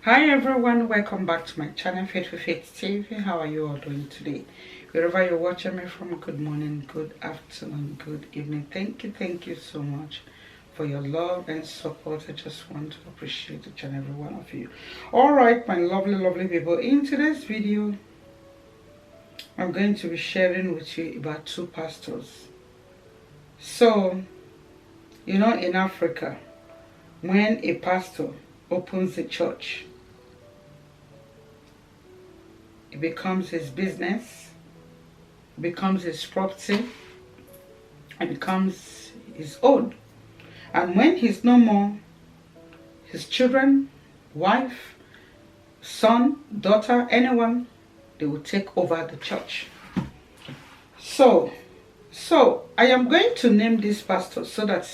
Hi everyone, welcome back to my channel Faith with Faith TV. How are you all doing today? Wherever you're watching me from, good morning, good afternoon, good evening. Thank you so much for your love and support. I just want to appreciate each and every one of you. Alright, my lovely people, in today's video I'm going to be sharing with you about two pastors. So, you know, in Africa, when a pastor opens a church, it becomes his business, it becomes his property, it becomes his own. And when he's no more, his children, wife, son, daughter, anyone, they will take over the church. So I am going to name these pastors so that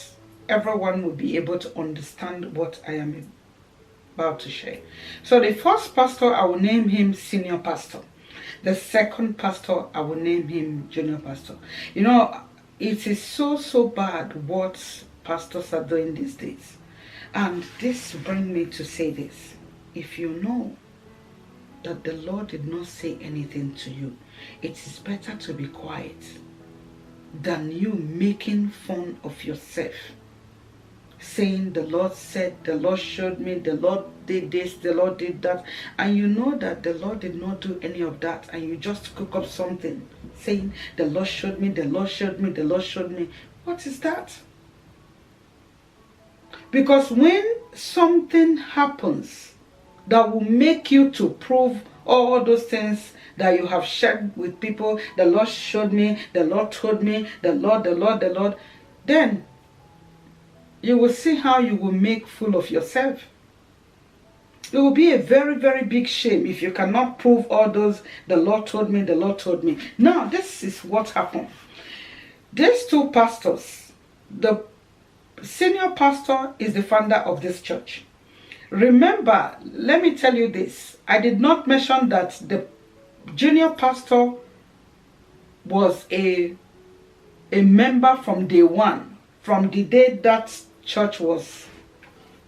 everyone will be able to understand what I am about to share. So the first pastor, I will name him senior pastor. The second pastor, I will name him junior pastor. You know, it is so bad what pastors are doing these days. And this brings me to say this. If you know that the Lord did not say anything to you, it is better to be quiet than you making fun of yourself, saying the Lord said, the Lord showed me, the Lord did this, the Lord did that, and you know that the Lord did not do any of that, and you just cook up something saying the Lord showed me, the Lord showed me, the Lord showed me. What is that? Because when something happens that will make you to prove all those things that you have shared with people, the Lord showed me, the Lord told me, the Lord, then you will see how you will make fool of yourself. It will be a very big shame if you cannot prove all those, the Lord told me, the Lord told me. Now, this is what happened. These two pastors, the senior pastor is the founder of this church. Remember, let me tell you this. I did not mention that the junior pastor was a member from day one, from the day that church was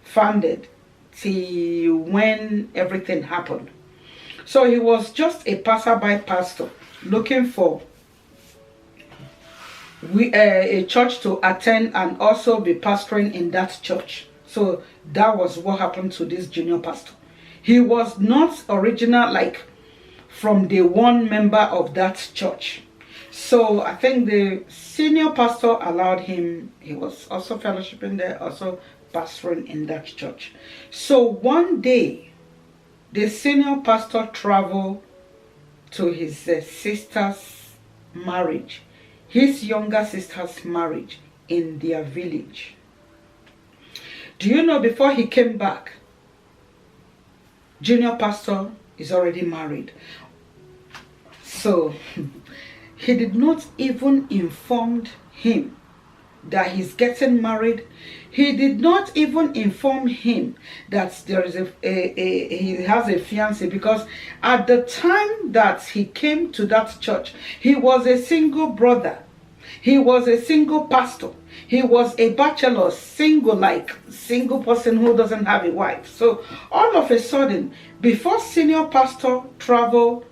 founded till when everything happened. So he was just a passerby pastor looking for a church to attend and also be pastoring in that church. So that was what happened to this junior pastor. He was not original, like from day one member of that church. So I think the senior pastor allowed him, he was also fellowshipping there, also pastoring in that church. So one day, the senior pastor traveled to his sister's marriage, his younger sister's marriage in their village. Do you know, before he came back, junior pastor is already married. So he did not even inform him that he's getting married. He did not even inform him that there is he has a fiancé, because at the time that he came to that church, he was a single brother. He was a single pastor. He was a bachelor, single person who doesn't have a wife. So all of a sudden, before senior pastor traveled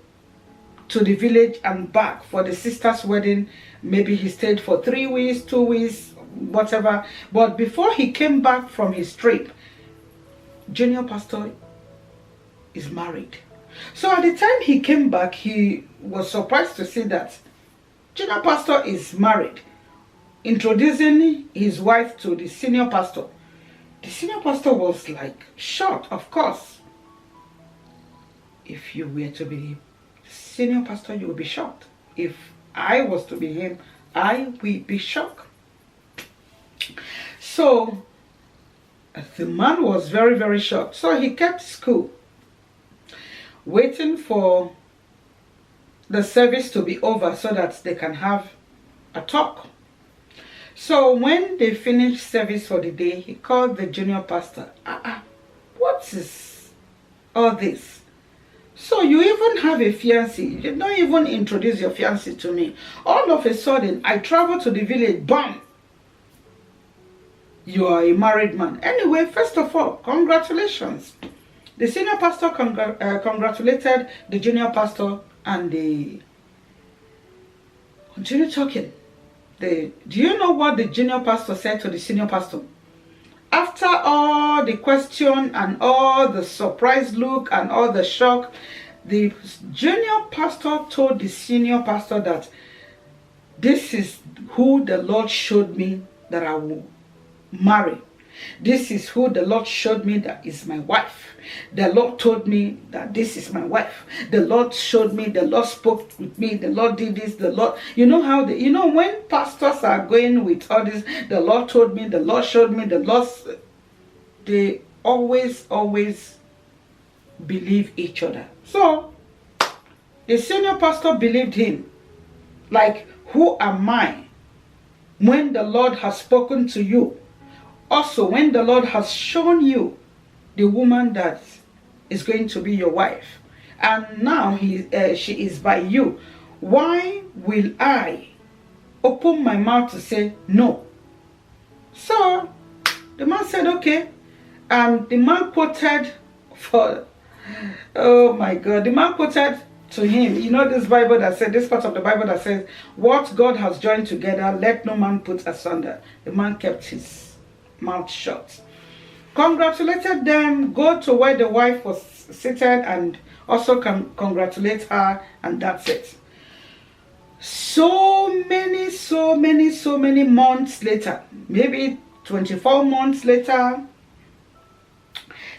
to the village and back for the sister's wedding, maybe he stayed for 3 weeks, 2 weeks, whatever. But before he came back from his trip, junior pastor is married. So at the time he came back, he was surprised to see that junior pastor is married, introducing his wife to the senior pastor. The senior pastor was like shocked, of course. If you were to be senior pastor, you will be shocked. If I was to be him, I will be shocked. So the man was very shocked. So he kept school, waiting for the service to be over so that they can have a talk. So when they finished service for the day, he called the junior pastor. What is all this? So you even have a fiancé. You did not even introduce your fiancé to me. All of a sudden, I traveled to the village, bam! You are a married man. Anyway, first of all, congratulations. The senior pastor congratulated the junior pastor, and they continued talking. Do you know what the junior pastor said to the senior pastor? After all the question and all the surprise look and all the shock, the junior pastor told the senior pastor that this is who the Lord showed me that I will marry. This is who the Lord showed me that is my wife. The Lord told me that this is my wife. The Lord showed me, the Lord spoke with me, the Lord did this, the Lord, you know how when pastors are going with all this, the Lord told me, the Lord showed me, the Lord, they always believe each other. So the senior pastor believed him. Like, who am I when the Lord has spoken to you? Also, when the Lord has shown you the woman that is going to be your wife, and now she is by you, why will I open my mouth to say no? So the man said, okay. And the man quoted oh my God, the man quoted to him, you know, this Bible that said, this part of the Bible that says, what God has joined together, let no man put asunder. The man kept his mouth shut, congratulated them, go to where the wife was seated, and also congratulate her, and that's it. So many months later, maybe 24 months later,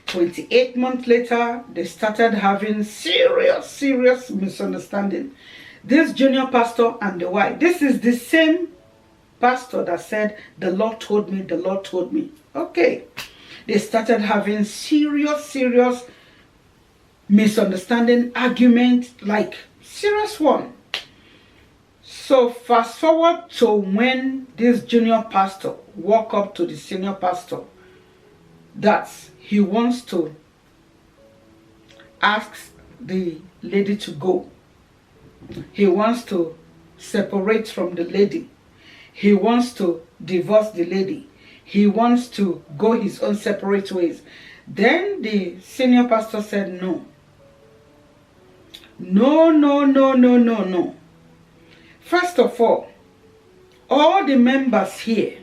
28 months later, they started having serious misunderstanding. This junior pastor and the wife, this is the same pastor that said, the Lord told me, the Lord told me. Okay. They started having serious misunderstanding, argument, like serious one. So fast forward to when this junior pastor walked up to the senior pastor that he wants to ask the lady to go. He wants to separate from the lady. He wants to divorce the lady. He wants to go his own separate ways. Then the senior pastor said, no. No. First of all the members here,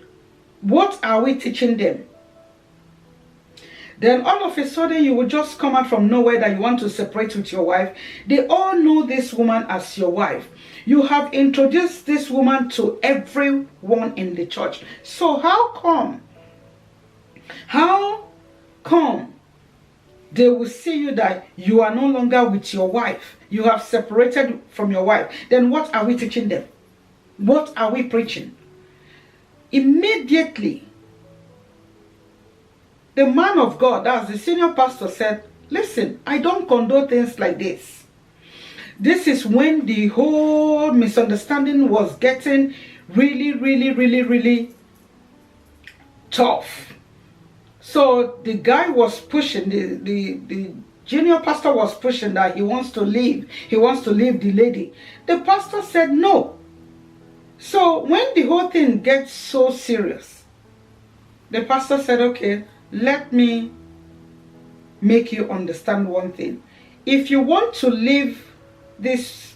what are we teaching them? Then all of a sudden you will just come out from nowhere that you want to separate with your wife. They all know this woman as your wife. You have introduced this woman to everyone in the church. So how come they will see you that you are no longer with your wife? You have separated from your wife. Then what are we teaching them? What are we preaching? Immediately, the man of God, that's the senior pastor, said, listen, I don't condone things like this. This is when the whole misunderstanding was getting really tough. So the guy was pushing, the junior pastor was pushing that he wants to leave. He wants to leave the lady. The pastor said no. So when the whole thing gets so serious, the pastor said, okay, let me make you understand one thing. If you want to leave this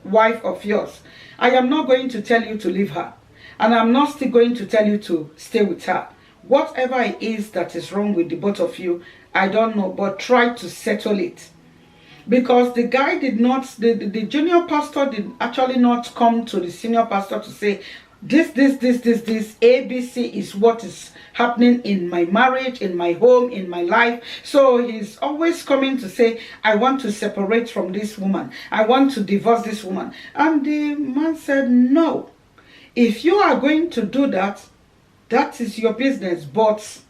wife of yours, I am not going to tell you to leave her. And I'm not still going to tell you to stay with her. Whatever it is that is wrong with the both of you, I don't know, but try to settle it. Because the guy did not, the junior pastor did actually not come to the senior pastor to say, this, ABC is what is happening in my marriage, in my home, in my life. So he's always coming to say, I want to separate from this woman. I want to divorce this woman. And the man said, no. If you are going to do that, that is your business. But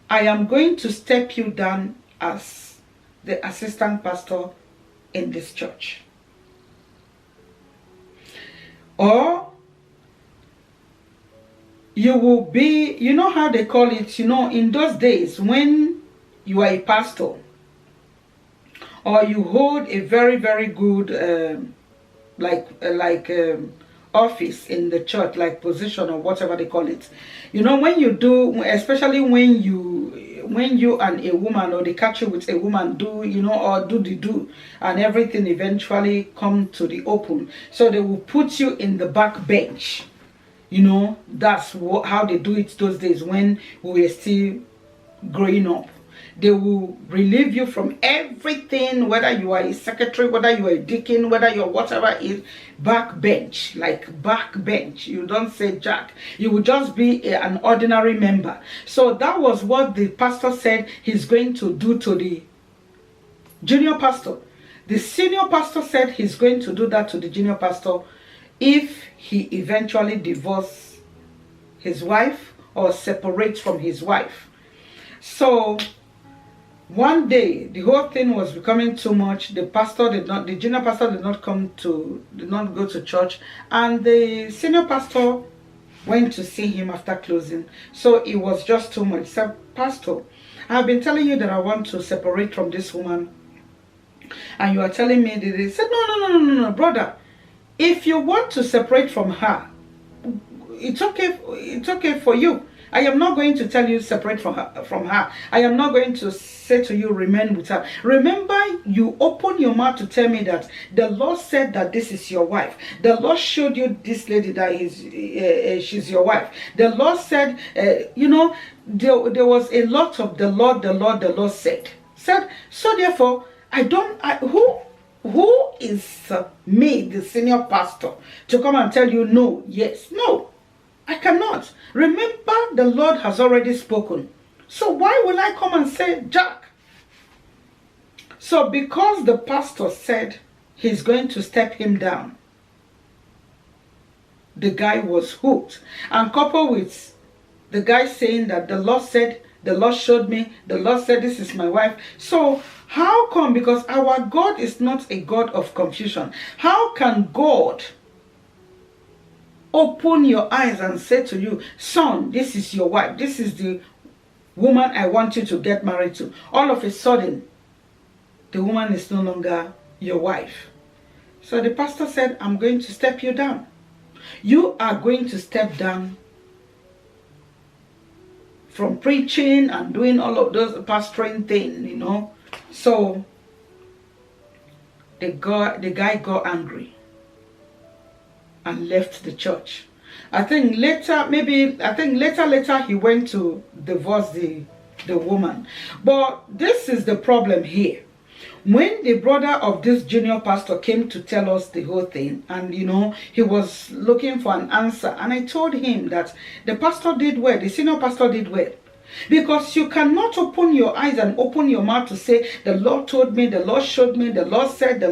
I am going to step you down as the assistant pastor in this church. Or you will be, you know how they call it, you know, in those days when you are a pastor or you hold a very good office in the church, like position or whatever they call it. You know, when you do, especially when when you and a woman, or they catch you with a woman, do, you know, or do, and everything eventually come to the open. So they will put you in the back bench. You know, that's how they do it those days when we were still growing up. They will relieve you from everything, whether you are a secretary, whether you are a deacon, whether you're whatever is, back bench, like back bench. You don't say jack. You will just be an ordinary member. So that was what the pastor said he's going to do to the junior pastor. The senior pastor said he's going to do that to the junior pastor if he eventually divorces his wife or separates from his wife. So one day the whole thing was becoming too much. The junior pastor did not go to church, and the senior pastor went to see him after closing. So it was just too much. He said, "Pastor, I've been telling you that I want to separate from this woman, and you are telling me that." He said, no, brother. If you want to separate from her, it's okay for you. I am not going to tell you separate from her. I am not going to say to you remain with her. Remember, you open your mouth to tell me that the Lord said that this is your wife. The Lord showed you this lady that she's your wife. The Lord said, you know, there was a lot of the Lord said. So therefore, who is me, the senior pastor, to come and tell you no, yes, no, I cannot. Remember, the Lord has already spoken. So why will I come and say jack? So because the pastor said he's going to step him down, the guy was hooked. And coupled with the guy saying that the Lord said, the Lord showed me, the Lord said this is my wife. So how come? Because our God is not a God of confusion. How can God open your eyes and say to you, son, this is your wife, this is the woman I want you to get married to? All of a sudden, the woman is no longer your wife. So the pastor said, I'm going to step you down. You are going to step down from preaching and doing all of those pastoring things, you know. So the guy got angry and left the church. I think later he went to divorce the woman. But this is the problem here. When the brother of this junior pastor came to tell us the whole thing, and you know, he was looking for an answer, and I told him that the pastor did well, the senior pastor did well. Because you cannot open your eyes and open your mouth to say, the Lord told me, the Lord showed me, the Lord said,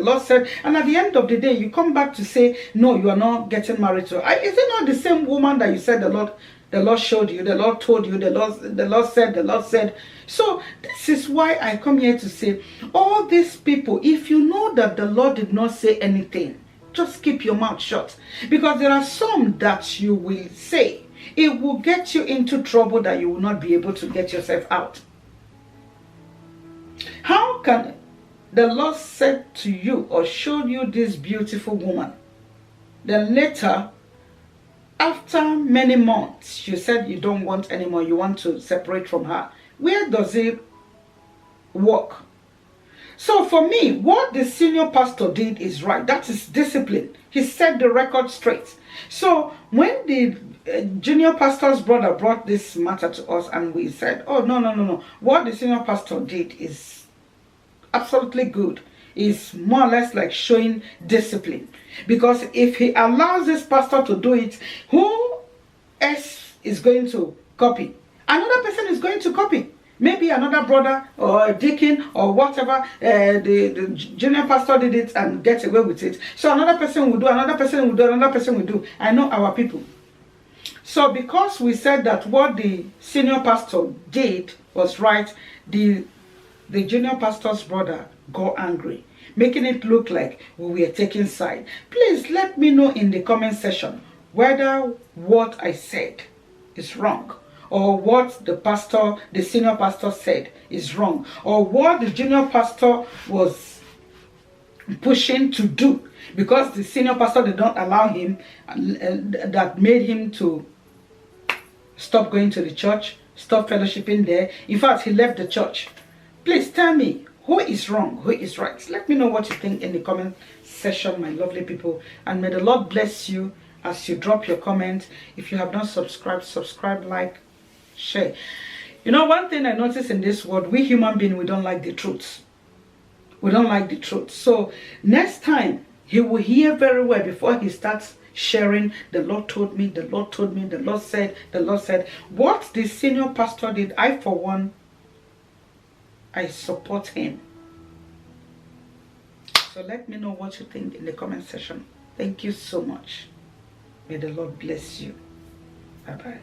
and at the end of the day, you come back to say, no, you are not getting married to her. Is it not the same woman that you said the Lord showed you, the Lord told you, the Lord said? So this is why I come here to say, all these people, if you know that the Lord did not say anything, just keep your mouth shut. Because there are some that you will say, it will get you into trouble that you will not be able to get yourself out. How can the Lord said to you or showed you this beautiful woman, then later, after many months, you said you don't want anymore, you want to separate from her? Where does it work? So for me, what the senior pastor did is right. That is discipline. He set the record straight. So when the junior pastor's brother brought this matter to us and we said, oh, no. What the senior pastor did is absolutely good. It's more or less like showing discipline. Because if he allows this pastor to do it, who else is going to copy? Another person is going to copy. Maybe another brother or a deacon or whatever, the junior pastor did it and get away with it. So another person will do, another person will do, another person will do. I know our people. So because we said that what the senior pastor did was right, the junior pastor's brother got angry, making it look like we were taking side. Please let me know in the comment section whether what I said is wrong, or what the senior pastor said is wrong, or what the junior pastor was pushing to do, because the senior pastor did not allow him, that made him to stop going to the church, Stop fellowshipping there. In fact, he left the church. Please tell me, who is wrong, who is right? Let me know what you think in the comment section, my lovely people. And may the Lord bless you as you drop your comment. If you have not subscribed, subscribe, like, share. You know, one thing I notice in this world, we human beings, we don't like the truth. We don't like the truth. So next time, he will hear very well before he starts sharing. The Lord told me, the Lord told me, the Lord said, the Lord said. What the senior pastor did, I for one, I support him. So let me know what you think in the comment section. Thank you so much. May the Lord bless you. Bye-bye.